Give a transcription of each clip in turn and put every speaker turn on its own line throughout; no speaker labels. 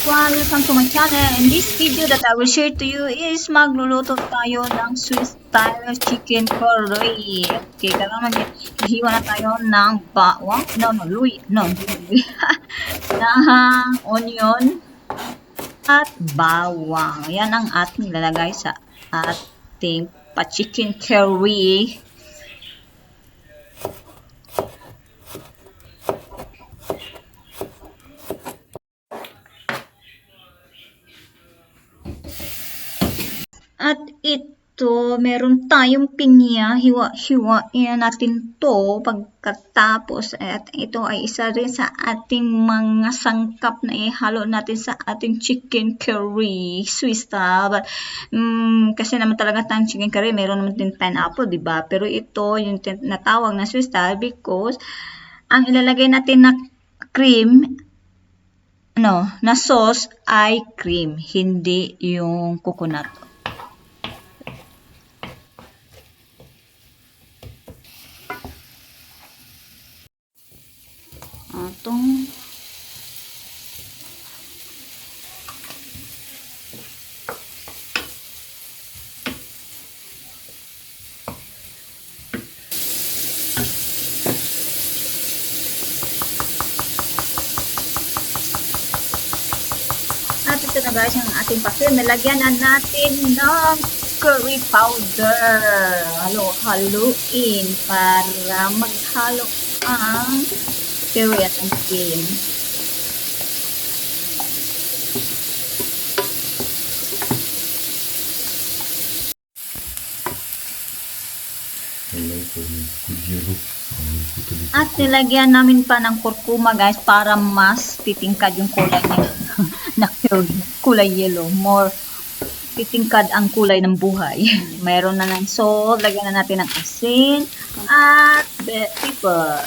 everyone, welcome to my channel. In this video that I will share to you is magluluto tayo ng Swiss style chicken curry. Okay, kailangan hiwa na tayo ng bawang, luy, ng onion at bawang. Yan ang ating lalagay sa ating pa-chicken curry. At ito, meron tayong pinya, hiwa-hiwain natin to pagkatapos. At ito ay isa rin sa ating mga sangkap na ihalo natin sa ating chicken curry, Swiss style. But, kasi naman talaga tayong chicken curry, meron naman din pineapple, diba? Pero ito, yung natawag na Swiss style because ang ilalagay natin na cream, na sauce ay cream, hindi yung coconut. Itong at ito na guys ang ating pastil. Nalagyan na natin ng curry powder. Halo-haluin para maghalo ang curry at ang cream. At nilagyan namin pa ng kurkuma guys para mas titingkad yung kulay niya na kulay yellow. More titingkad ang kulay ng buhay. Mayroon na ng salt, lagyan na natin ng asin at pepper.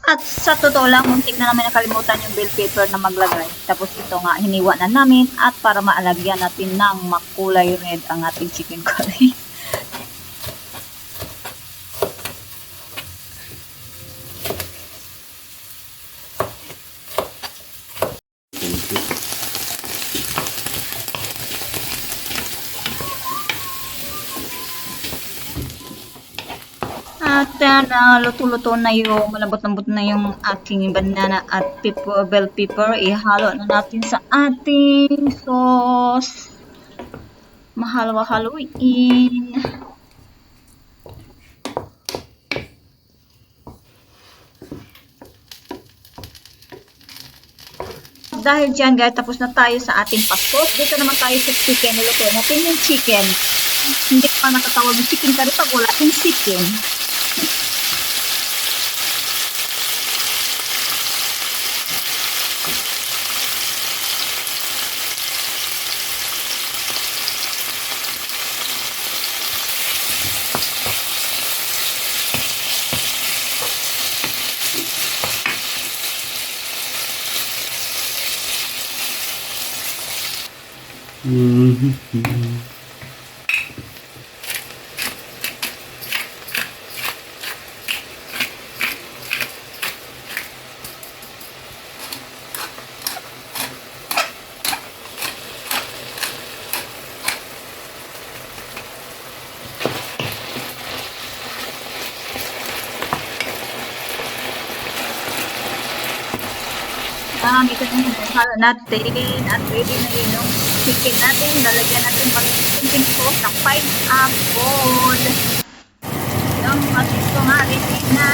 At sa totoo lang, muntik na namin nakalimutan yung bell pepper na maglagay. Tapos ito nga, hiniwa na namin at para maalagyan natin ng makulay red ang ating chicken curry. At luto-luto na yung malambot-lambot na yung aking banana at bell pepper. Ihalo na natin sa ating sauce. Mahalo-haluin. Dahil dyan guys, tapos na tayo sa ating pastos. Dito naman tayo sa chicken. Niluto natin yung chicken. Hindi pa nakatawag yung chicken curry pag wala yung chicken. Ito na yung halo natin at ready na yung chicken natin. Lalagyan natin mag-chicken sauce ng pineapple. Yung ito nga ready na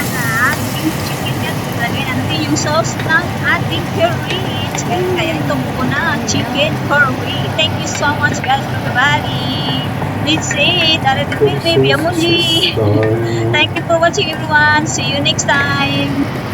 ating chicken yan. Lalagyan natin yung sauce ng ating curry. Kaya ito po na chicken curry. Thank you so much guys everybody. That's it. Thank you for watching everyone. See you next time.